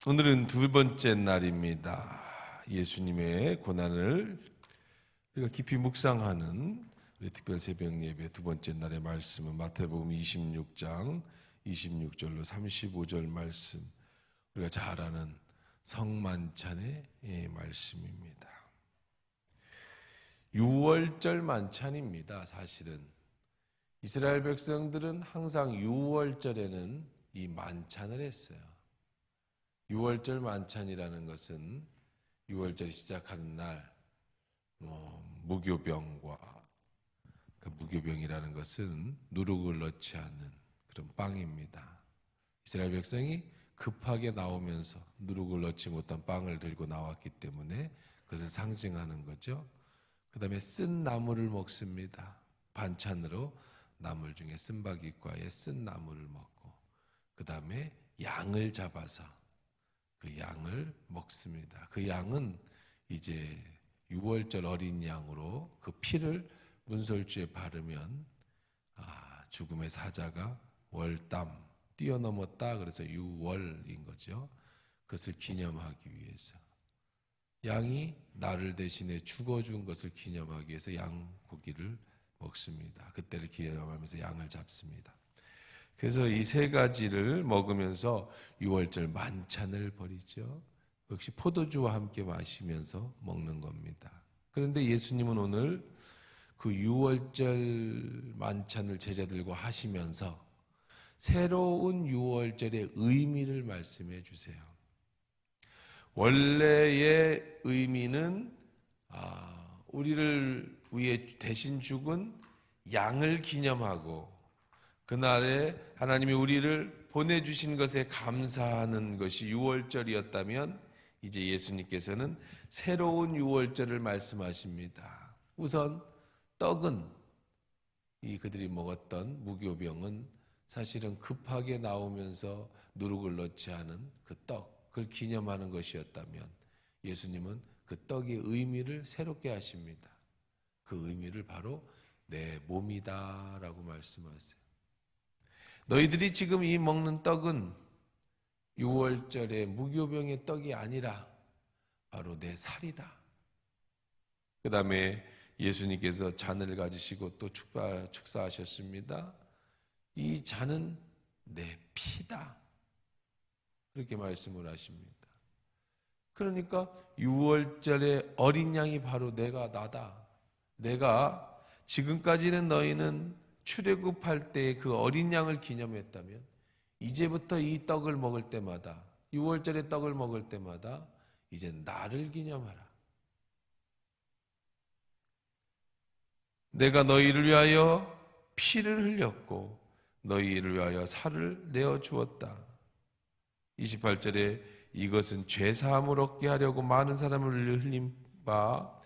오늘은 두 번째 날입니다. 예수님의 고난을 우리가 깊이 묵상하는 우리 특별 새벽 예배 두 번째 날의 말씀은 마태복음 26장 26절로 35절 말씀, 우리가 잘 아는 성만찬의 말씀입니다. 유월절 만찬입니다. 사실은 이스라엘 백성들은 항상 유월절에는 이 만찬을 했어요. 유월절 만찬이라는 것은 유월절이 시작하는 날 무교병과, 무교병이라는 것은 누룩을 넣지 않는 그런 빵입니다. 이스라엘 백성이 급하게 나오면서 누룩을 넣지 못한 빵을 들고 나왔기 때문에 그것을 상징하는 거죠. 그 다음에 쓴 나물을 먹습니다. 반찬으로 나물 중에 쓴바귀과의 쓴 나물을 먹고, 그 다음에 양을 잡아서 그 양을 먹습니다. 그 양은 이제 유월절 어린 양으로 그 피를 문설주에 바르면 죽음의 사자가 월담 뛰어넘었다, 그래서 유월인 거죠. 그것을 기념하기 위해서, 양이 나를 대신에 죽어준 것을 기념하기 위해서 양고기를 먹습니다. 그때를 기념하면서 양을 잡습니다. 그래서 이 세 가지를 먹으면서 유월절 만찬을 벌이죠. 역시 포도주와 함께 마시면서 먹는 겁니다. 그런데 예수님은 오늘 그 유월절 만찬을 제자들과 하시면서 새로운 유월절의 의미를 말씀해 주세요. 원래의 의미는 우리를 위해 대신 죽은 양을 기념하고, 그날에 하나님이 우리를 보내주신 것에 감사하는 것이 유월절이었다면, 이제 예수님께서는 새로운 유월절을 말씀하십니다. 우선 떡은, 그들이 먹었던 무교병은 사실은 급하게 나오면서 누룩을 넣지 않은 그 떡을 기념하는 것이었다면, 예수님은 그 떡의 의미를 새롭게 하십니다. 그 의미를 바로 내 몸이다 라고 말씀하세요. 너희들이 지금 이 먹는 떡은 유월절의 무교병의 떡이 아니라 바로 내 살이다. 그 다음에 예수님께서 잔을 가지시고 또 축사하셨습니다. 이 잔은 내 피다, 그렇게 말씀을 하십니다. 그러니까 유월절의 어린 양이 바로 나다. 내가 지금까지는 너희는 출애굽할 때 그 어린 양을 기념했다면, 이제부터 이 떡을 먹을 때마다, 유월절의 떡을 먹을 때마다 이제 나를 기념하라. 내가 너희를 위하여 피를 흘렸고 너희를 위하여 살을 내어 주었다. 28절에 이것은 죄 사함을 얻게 하려고 많은 사람을 흘린 바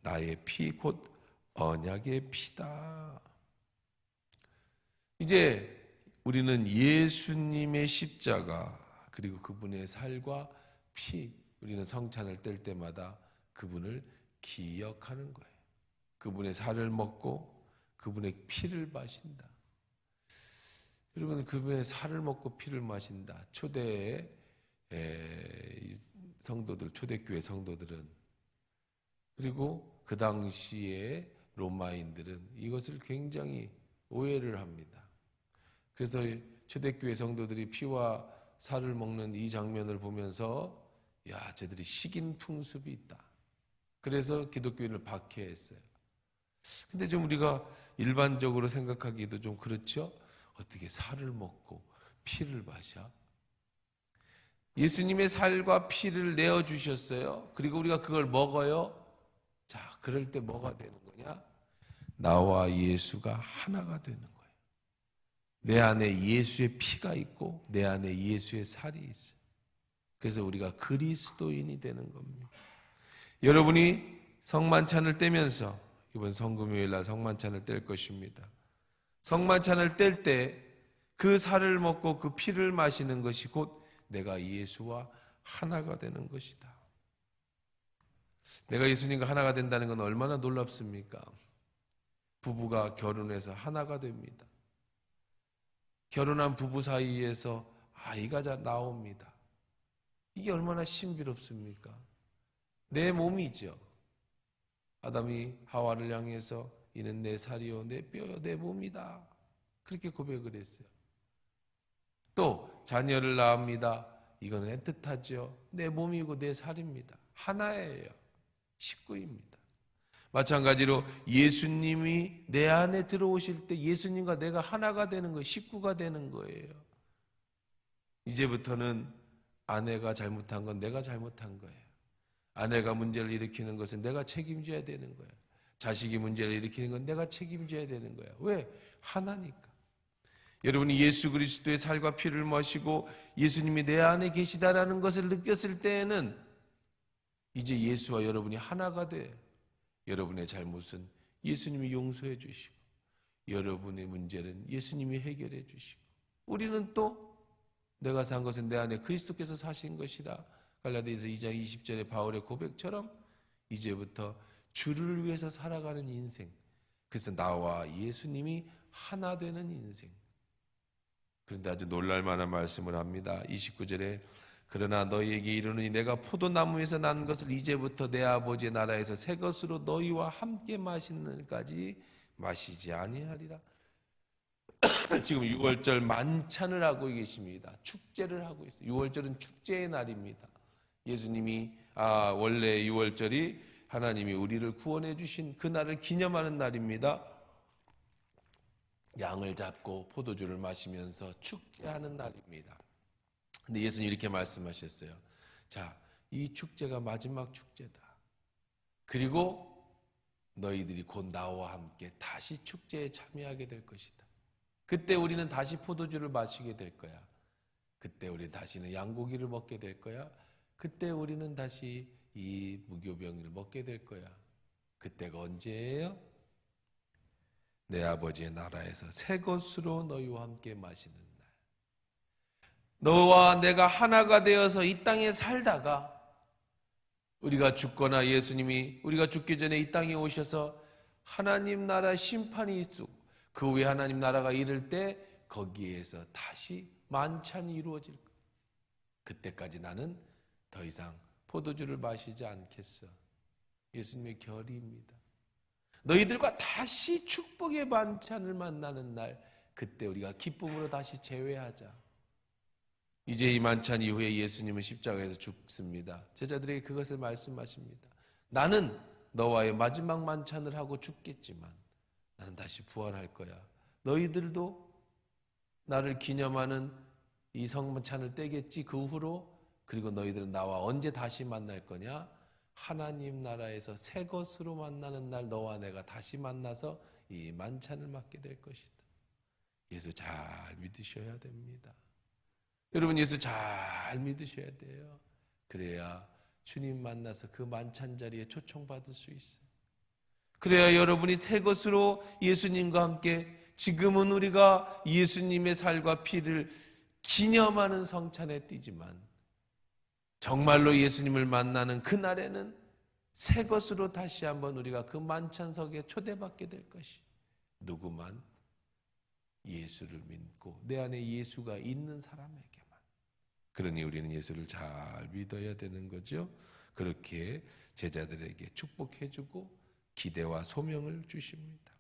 나의 피 곧 언약의 피다. 이제 우리는 예수님의 십자가, 그리고 그분의 살과 피, 우리는 성찬을 뗄 때마다 그분을 기억하는 거예요. 그분의 살을 먹고 그분의 피를 마신다. 여러분, 그분의 살을 먹고 피를 마신다. 초대 성도들, 초대교회 성도들은, 그리고 그 당시에 로마인들은 이것을 굉장히 오해를 합니다. 그래서 초대교회 성도들이 피와 살을 먹는 이 장면을 보면서 쟤들이 식인 풍습이 있다. 그래서 기독교인을 박해했어요. 근데 좀 우리가 일반적으로 생각하기도 좀 그렇죠? 어떻게 살을 먹고 피를 마셔? 예수님의 살과 피를 내어주셨어요. 그리고 우리가 그걸 먹어요. 자, 그럴 때 뭐가 되는 거냐? 나와 예수가 하나가 되는 거예요. 내 안에 예수의 피가 있고 내 안에 예수의 살이 있어요. 그래서 우리가 그리스도인이 되는 겁니다. 여러분이 성만찬을 떼면서, 이번 성금요일날 성만찬을 뗄 것입니다. 성만찬을 뗄 때 그 살을 먹고 그 피를 마시는 것이 곧 내가 예수와 하나가 되는 것이다. 내가 예수님과 하나가 된다는 건 얼마나 놀랍습니까? 부부가 결혼해서 하나가 됩니다. 결혼한 부부 사이에서 아이가 나옵니다. 이게 얼마나 신비롭습니까? 내 몸이죠. 아담이 하와를 향해서 이는 내 살이요 내 뼈요 내 몸이다, 그렇게 고백을 했어요. 또 자녀를 낳습니다. 이거는 애틋하죠. 내 몸이고 내 살입니다. 하나예요. 식구입니다. 마찬가지로 예수님이 내 안에 들어오실 때 예수님과 내가 하나가 되는 거예요. 식구가 되는 거예요. 이제부터는 아내가 잘못한 건 내가 잘못한 거예요. 아내가 문제를 일으키는 것은 내가 책임져야 되는 거예요. 자식이 문제를 일으키는 건 내가 책임져야 되는 거예요. 왜? 하나니까. 여러분이 예수 그리스도의 살과 피를 마시고 예수님이 내 안에 계시다라는 것을 느꼈을 때에는 이제 예수와 여러분이 하나가 돼. 여러분의 잘못은 예수님이 용서해 주시고 여러분의 문제는 예수님이 해결해 주시고 우리는 또 내가 산 것은 내 안에 그리스도께서 사신 것이다. 갈라디아서 2장 20절의 바울의 고백처럼 이제부터 주를 위해서 살아가는 인생, 그래서 나와 예수님이 하나 되는 인생. 그런데 아주 놀랄만한 말씀을 합니다. 29절에 그러나 너희에게 이르노니 내가 포도나무에서 난 것을 이제부터 내 아버지의 나라에서 새 것으로 너희와 함께 마시는 날까지 마시지 아니하리라. 지금 6월절 만찬을 하고 계십니다. 축제를 하고 있어요. 6월절은 축제의 날입니다. 예수님이 원래 6월절이 하나님이 우리를 구원해 주신 그 날을 기념하는 날입니다. 양을 잡고 포도주를 마시면서 축제하는 날입니다. 근데 예수님이 이렇게 말씀하셨어요. 자, 이 축제가 마지막 축제다. 그리고 너희들이 곧 나와 함께 다시 축제에 참여하게 될 것이다. 그때 우리는 다시 포도주를 마시게 될 거야. 그때 우리 다시는 양고기를 먹게 될 거야. 그때 우리는 다시 이 무교병을 먹게 될 거야. 그때가 언제예요? 내 아버지의 나라에서 새 것으로 너희와 함께 마시는 날. 너와 내가 하나가 되어서 이 땅에 살다가 우리가 죽거나 예수님이 우리가 죽기 전에 이 땅에 오셔서 하나님 나라 심판이 있고 그 후에 하나님 나라가 이를 때 거기에서 다시 만찬이 이루어질 거야. 그때까지 나는 더 이상 포도주를 마시지 않겠어. 예수님의 결의입니다. 너희들과 다시 축복의 만찬을 만나는 날, 그때 우리가 기쁨으로 다시 재회하자. 이제 이 만찬 이후에 예수님은 십자가에서 죽습니다. 제자들에게 그것을 말씀하십니다. 나는 너와의 마지막 만찬을 하고 죽겠지만 나는 다시 부활할 거야. 너희들도 나를 기념하는 이 성만찬을 떼겠지. 그 후로. 그리고 너희들은 나와 언제 다시 만날 거냐? 하나님 나라에서 새 것으로 만나는 날 너와 내가 다시 만나서 이 만찬을 맡게 될 것이다. 예수 잘 믿으셔야 됩니다. 여러분 예수 잘 믿으셔야 돼요. 그래야 주님 만나서 그 만찬 자리에 초청받을 수 있어요. 그래야 여러분이 새 것으로 예수님과 함께 지금은 우리가 예수님의 살과 피를 기념하는 성찬에 뛰지만 정말로 예수님을 만나는 그날에는 새 것으로 다시 한번 우리가 그 만찬석에 초대받게 될 것이 누구만 예수를 믿고 내 안에 예수가 있는 사람에게만. 그러니 우리는 예수를 잘 믿어야 되는 거죠. 그렇게 제자들에게 축복해주고 기대와 소명을 주십니다.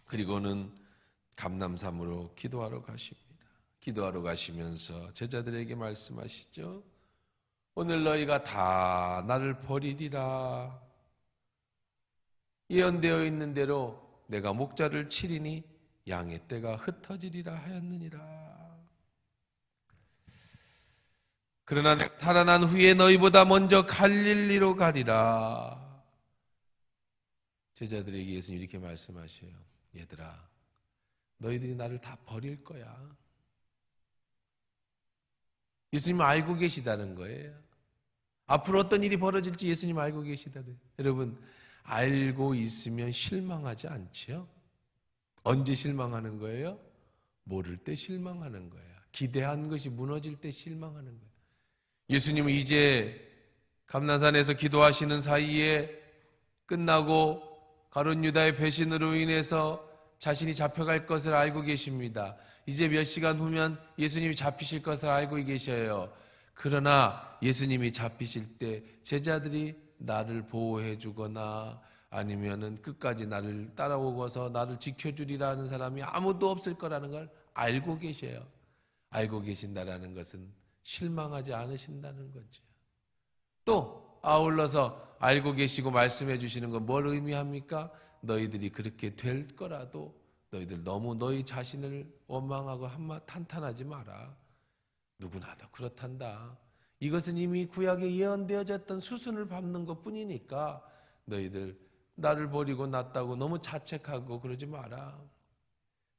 그리고는 감람산으로 기도하러 가십니다. 기도하러 가시면서 제자들에게 말씀하시죠. 오늘 너희가 다 나를 버리리라. 예언되어 있는 대로 내가 목자를 치리니 양의 떼가 흩어지리라 하였느니라. 그러나 살아난 후에 너희보다 먼저 갈릴리로 가리라. 제자들에게 예수님 이렇게 말씀하셔요. 얘들아, 너희들이 나를 다 버릴 거야. 예수님 알고 계시다는 거예요. 앞으로 어떤 일이 벌어질지 예수님 알고 계시다는. 여러분 알고 있으면 실망하지 않죠? 언제 실망하는 거예요? 모를 때 실망하는 거예요. 기대한 것이 무너질 때 실망하는 거예요. 예수님은 이제 감난산에서 기도하시는 사이에 끝나고 가룟 유다의 배신으로 인해서 자신이 잡혀갈 것을 알고 계십니다. 이제 몇 시간 후면 예수님이 잡히실 것을 알고 계셔요. 그러나 예수님이 잡히실 때 제자들이 나를 보호해 주거나 아니면은 끝까지 나를 따라오고서 나를 지켜주리라는 사람이 아무도 없을 거라는 걸 알고 계셔요. 알고 계신다라는 것은 실망하지 않으신다는 거죠. 또 아울러서 알고 계시고 말씀해 주시는 건 뭘 의미합니까? 너희들이 그렇게 될 거라도 너희들 너무 너희 자신을 원망하고 탄탄하지 마라. 누구나 다 그렇단다. 이것은 이미 구약에 예언되어졌던 수순을 밟는 것뿐이니까 너희들 나를 버리고 낫다고 너무 자책하고 그러지 마라.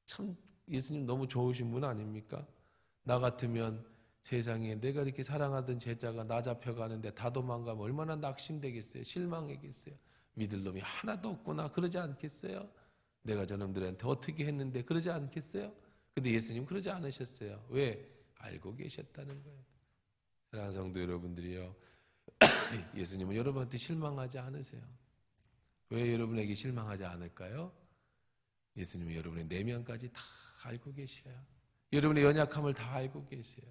참 예수님 너무 좋으신 분 아닙니까? 나 같으면 세상에 내가 이렇게 사랑하던 제자가 나 잡혀가는데 다 도망가면 얼마나 낙심되겠어요? 실망하겠어요? 믿을 놈이 하나도 없구나 그러지 않겠어요? 내가 저놈들한테 어떻게 했는데 그러지 않겠어요? 근데 예수님 그러지 않으셨어요. 왜? 알고 계셨다는 거예요. 사랑하는 성도 여러분들이요, 예수님은 여러분한테 실망하지 않으세요. 왜 여러분에게 실망하지 않을까요? 예수님은 여러분의 내면까지 다 알고 계셔요. 여러분의 연약함을 다 알고 계세요.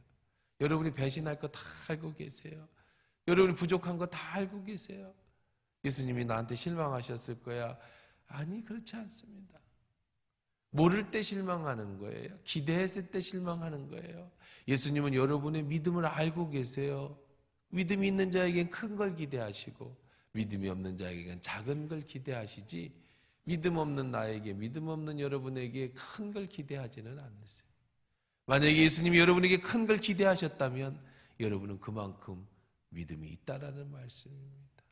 여러분이 배신할 거 다 알고 계세요. 여러분이 부족한 거 다 알고 계세요. 예수님이 나한테 실망하셨을 거야. 아니, 그렇지 않습니다. 모를 때 실망하는 거예요. 기대했을 때 실망하는 거예요. 예수님은 여러분의 믿음을 알고 계세요. 믿음이 있는 자에겐 큰 걸 기대하시고 믿음이 없는 자에겐 작은 걸 기대하시지 믿음 없는 나에게, 믿음 없는 여러분에게 큰 걸 기대하지는 않으세요. 만약에 예수님이 여러분에게 큰 걸 기대하셨다면 여러분은 그만큼 믿음이 있다라는 말씀입니다.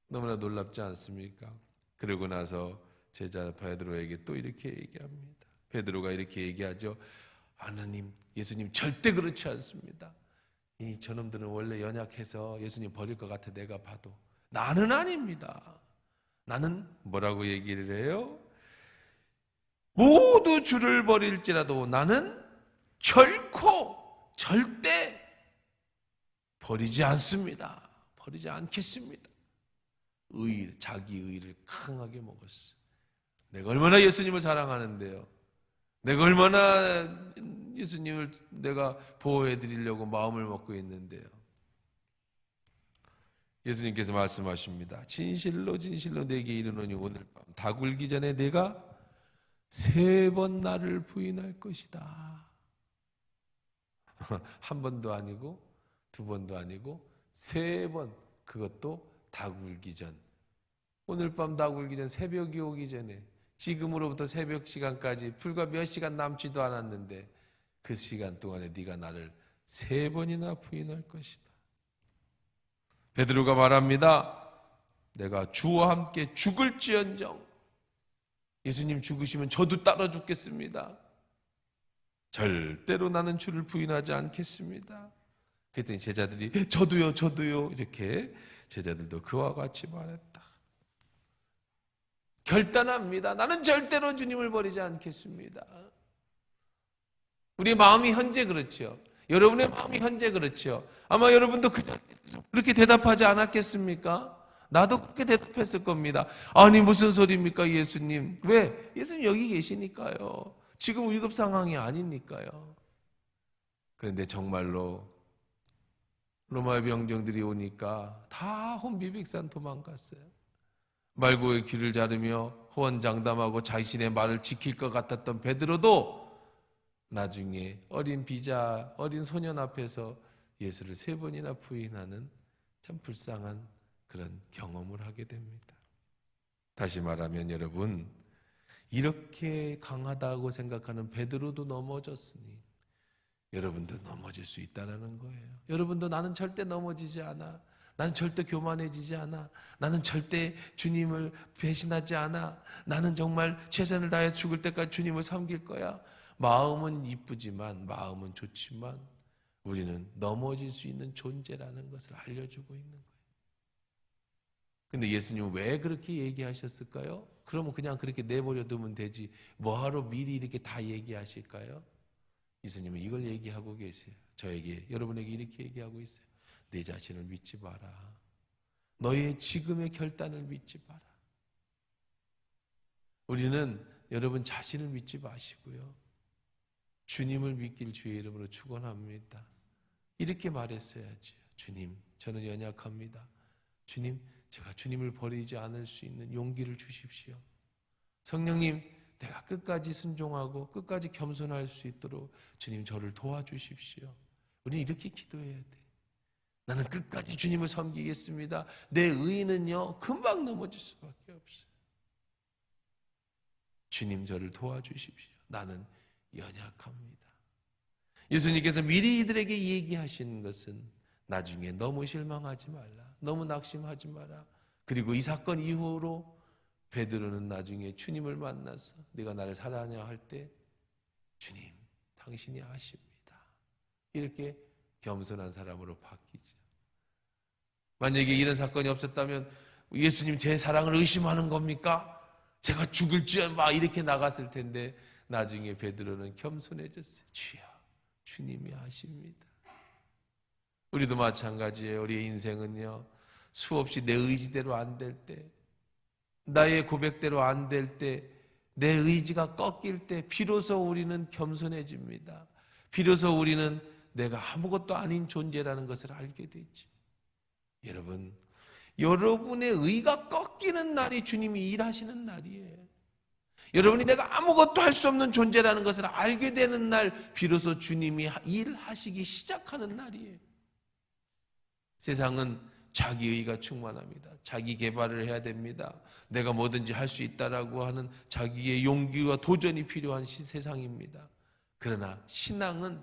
너무나 놀랍지 않습니까? 그러고 나서 제자 베드로에게 또 이렇게 얘기합니다. 베드로가 이렇게 얘기하죠. 하나님, 예수님 절대 그렇지 않습니다. 이 저놈들은 원래 연약해서 예수님 버릴 것 같아 내가 봐도. 나는 아닙니다. 나는 뭐라고 얘기를 해요? 모두 주를 버릴지라도 나는 결코 절대 버리지 않습니다. 버리지 않겠습니다. 자기 의를 강하게 먹었어. 내가 얼마나 예수님을 사랑하는데요. 내가 얼마나 예수님을 내가 보호해 드리려고 마음을 먹고 있는데요. 예수님께서 말씀하십니다. 진실로 진실로 내게 이르노니 오늘 밤 다 굴기 전에 내가 3번 나를 부인할 것이다. 한 번도 아니고 2번도 아니고 3번, 그것도 다 굴기 전. 오늘 밤 다 굴기 전, 새벽이 오기 전에, 지금으로부터 새벽 시간까지 불과 몇 시간 남지도 않았는데 그 시간 동안에 네가 나를 3번이나 부인할 것이다. 베드로가 말합니다. 내가 주와 함께 죽을지언정, 예수님 죽으시면 저도 따라 죽겠습니다. 절대로 나는 주를 부인하지 않겠습니다. 그랬더니 제자들이 저도요 이렇게 제자들도 그와 같이 말했다. 결단합니다. 나는 절대로 주님을 버리지 않겠습니다. 우리의 마음이 현재 그렇죠. 여러분의 마음이 현재 그렇죠. 아마 여러분도 그렇게 대답하지 않았겠습니까? 나도 그렇게 대답했을 겁니다. 아니 무슨 소리입니까 예수님? 왜? 예수님 여기 계시니까요. 지금 위급 상황이 아니니까요. 그런데 정말로 로마의 병정들이 오니까 다 혼비백산 도망갔어요. 말고의 귀를 자르며 호언장담하고 자신의 말을 지킬 것 같았던 베드로도 나중에 어린 비자, 어린 소년 앞에서 예수를 3번이나 부인하는 참 불쌍한 그런 경험을 하게 됩니다. 다시 말하면 여러분, 이렇게 강하다고 생각하는 베드로도 넘어졌으니 여러분도 넘어질 수 있다는 거예요. 여러분도 나는 절대 넘어지지 않아. 나는 절대 교만해지지 않아. 나는 절대 주님을 배신하지 않아. 나는 정말 최선을 다해 죽을 때까지 주님을 섬길 거야. 마음은 이쁘지만, 마음은 좋지만 우리는 넘어질 수 있는 존재라는 것을 알려주고 있는 거예요. 근데 예수님은 왜 그렇게 얘기하셨을까요? 그러면 그냥 그렇게 내버려 두면 되지. 뭐하러 미리 이렇게 다 얘기하실까요? 예수님은 이걸 얘기하고 계세요. 저에게, 여러분에게 이렇게 얘기하고 있어요. 내 자신을 믿지 마라. 너의 지금의 결단을 믿지 마라. 우리는 여러분 자신을 믿지 마시고요. 주님을 믿길 주의 이름으로 축원합니다. 이렇게 말했어야지. 주님, 저는 연약합니다. 주님, 제가 주님을 버리지 않을 수 있는 용기를 주십시오. 성령님, 내가 끝까지 순종하고 끝까지 겸손할 수 있도록 주님 저를 도와주십시오. 우리는 이렇게 기도해야 돼. 나는 끝까지 주님을 섬기겠습니다. 내 의의는요 금방 넘어질 수밖에 없어요. 주님 저를 도와주십시오. 나는 연약합니다. 예수님께서 미리 이들에게 얘기하신 것은 나중에 너무 실망하지 말라, 너무 낙심하지 마라. 그리고 이 사건 이후로 베드로는 나중에 주님을 만나서 네가 나를 사랑하냐 할 때 주님 당신이 아십니다. 이렇게 겸손한 사람으로 바뀌죠. 만약에 이런 사건이 없었다면 예수님 제 사랑을 의심하는 겁니까? 제가 죽을 줄 막 이렇게 나갔을 텐데 나중에 베드로는 겸손해졌어요. 주여, 주님이 아십니다. 우리도 마찬가지예요. 우리의 인생은요 수없이 내 의지대로 안 될 때, 나의 고백대로 안 될 때, 내 의지가 꺾일 때 비로소 우리는 겸손해집니다. 비로소 우리는 내가 아무것도 아닌 존재라는 것을 알게 되죠. 여러분, 여러분의 의가 꺾이는 날이 주님이 일하시는 날이에요. 여러분이 내가 아무것도 할 수 없는 존재라는 것을 알게 되는 날 비로소 주님이 일하시기 시작하는 날이에요. 세상은 자기의가 충만합니다. 자기 개발을 해야 됩니다. 내가 뭐든지 할 수 있다라고 하는 자기의 용기와 도전이 필요한 세상입니다. 그러나 신앙은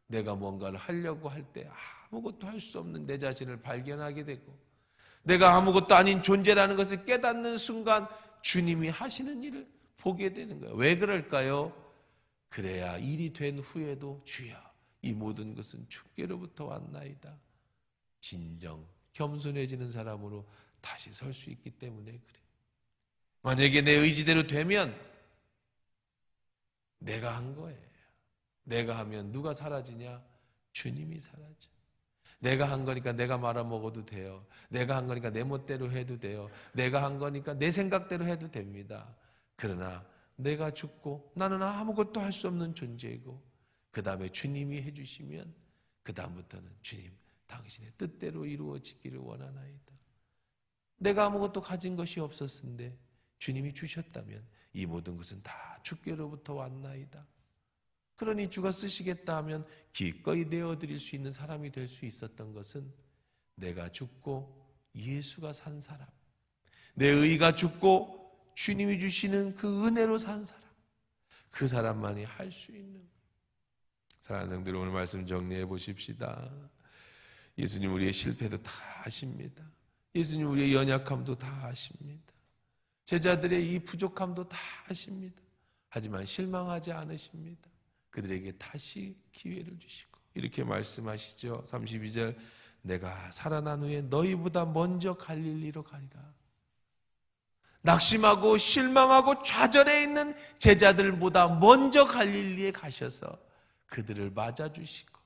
내가 뭔가를 하려고 할 때 아무것도 할 수 없는 내 자신을 발견하게 되고 내가 아무것도 아닌 존재라는 것을 깨닫는 순간 주님이 하시는 일을 보게 되는 거예요. 왜 그럴까요? 그래야 일이 된 후에도 주여 이 모든 것은 주께로부터 왔나이다. 진정 겸손해지는 사람으로 다시 설 수 있기 때문에 그래. 만약에 내 의지대로 되면 내가 한 거예요. 내가 하면 누가 사라지냐? 주님이 사라져. 내가 한 거니까 내가 말아먹어도 돼요. 내가 한 거니까 내 멋대로 해도 돼요. 내가 한 거니까 내 생각대로 해도 됩니다. 그러나 내가 죽고 나는 아무것도 할 수 없는 존재이고 그 다음에 주님이 해주시면 그 다음부터는 주님 당신의 뜻대로 이루어지기를 원하나이다. 내가 아무것도 가진 것이 없었는데 주님이 주셨다면 이 모든 것은 다 주께로부터 왔나이다. 그러니 주가 쓰시겠다 하면 기꺼이 내어드릴 수 있는 사람이 될 수 있었던 것은 내가 죽고 예수가 산 사람, 내 의가 죽고 주님이 주시는 그 은혜로 산 사람, 그 사람만이 할 수 있는. 사랑하는 성도들, 오늘 말씀 정리해 보십시다. 예수님 우리의 실패도 다 아십니다. 예수님 우리의 연약함도 다 아십니다. 제자들의 이 부족함도 다 아십니다. 하지만 실망하지 않으십니다. 그들에게 다시 기회를 주시고 이렇게 말씀하시죠. 32절, 내가 살아난 후에 너희보다 먼저 갈릴리로 가리라. 낙심하고 실망하고 좌절해 있는 제자들보다 먼저 갈릴리에 가셔서 그들을 맞아주시고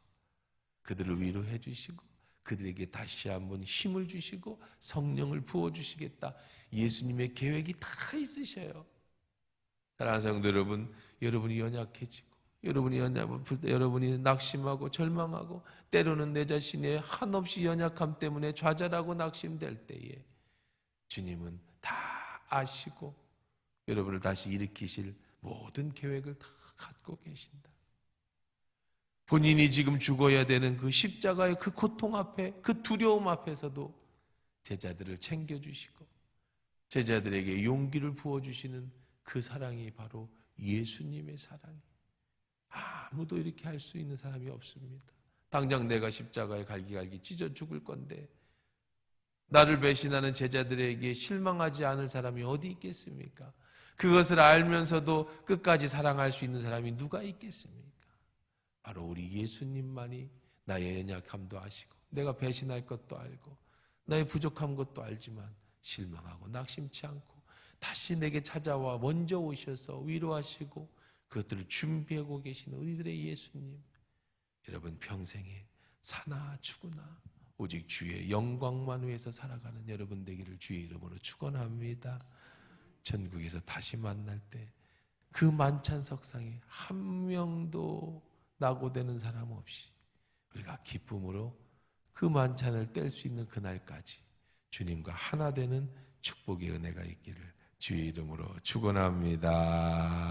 그들을 위로해 주시고 그들에게 다시 한번 힘을 주시고 성령을 부어주시겠다. 예수님의 계획이 다 있으셔요. 사랑하는 성도 여러분, 여러분이 연약해지고 여러분이 낙심하고 절망하고 때로는 내 자신의 한없이 연약함 때문에 좌절하고 낙심될 때에 주님은 다 아시고 여러분을 다시 일으키실 모든 계획을 다 갖고 계신다. 본인이 지금 죽어야 되는 그 십자가의 그 고통 앞에, 그 두려움 앞에서도 제자들을 챙겨주시고 제자들에게 용기를 부어주시는 그 사랑이 바로 예수님의 사랑이에요. 아무도 이렇게 할 수 있는 사람이 없습니다. 당장 내가 십자가에 갈기갈기 찢어 죽을 건데 나를 배신하는 제자들에게 실망하지 않을 사람이 어디 있겠습니까? 그것을 알면서도 끝까지 사랑할 수 있는 사람이 누가 있겠습니까? 바로 우리 예수님만이 나의 연약함도 아시고 내가 배신할 것도 알고 나의 부족한 것도 알지만 실망하고 낙심치 않고 다시 내게 찾아와 먼저 오셔서 위로하시고 그것들을 준비하고 계시는 우리들의 예수님, 여러분 평생에 사나 죽으나 오직 주의 영광만 위해서 살아가는 여러분 되기를 주의 이름으로 축원합니다. 천국에서 다시 만날 때 그 만찬석상에 한 명도 낙오되는 사람 없이 우리가 기쁨으로 그 만찬을 뗄 수 있는 그날까지 주님과 하나 되는 축복의 은혜가 있기를 주의 이름으로 축원합니다.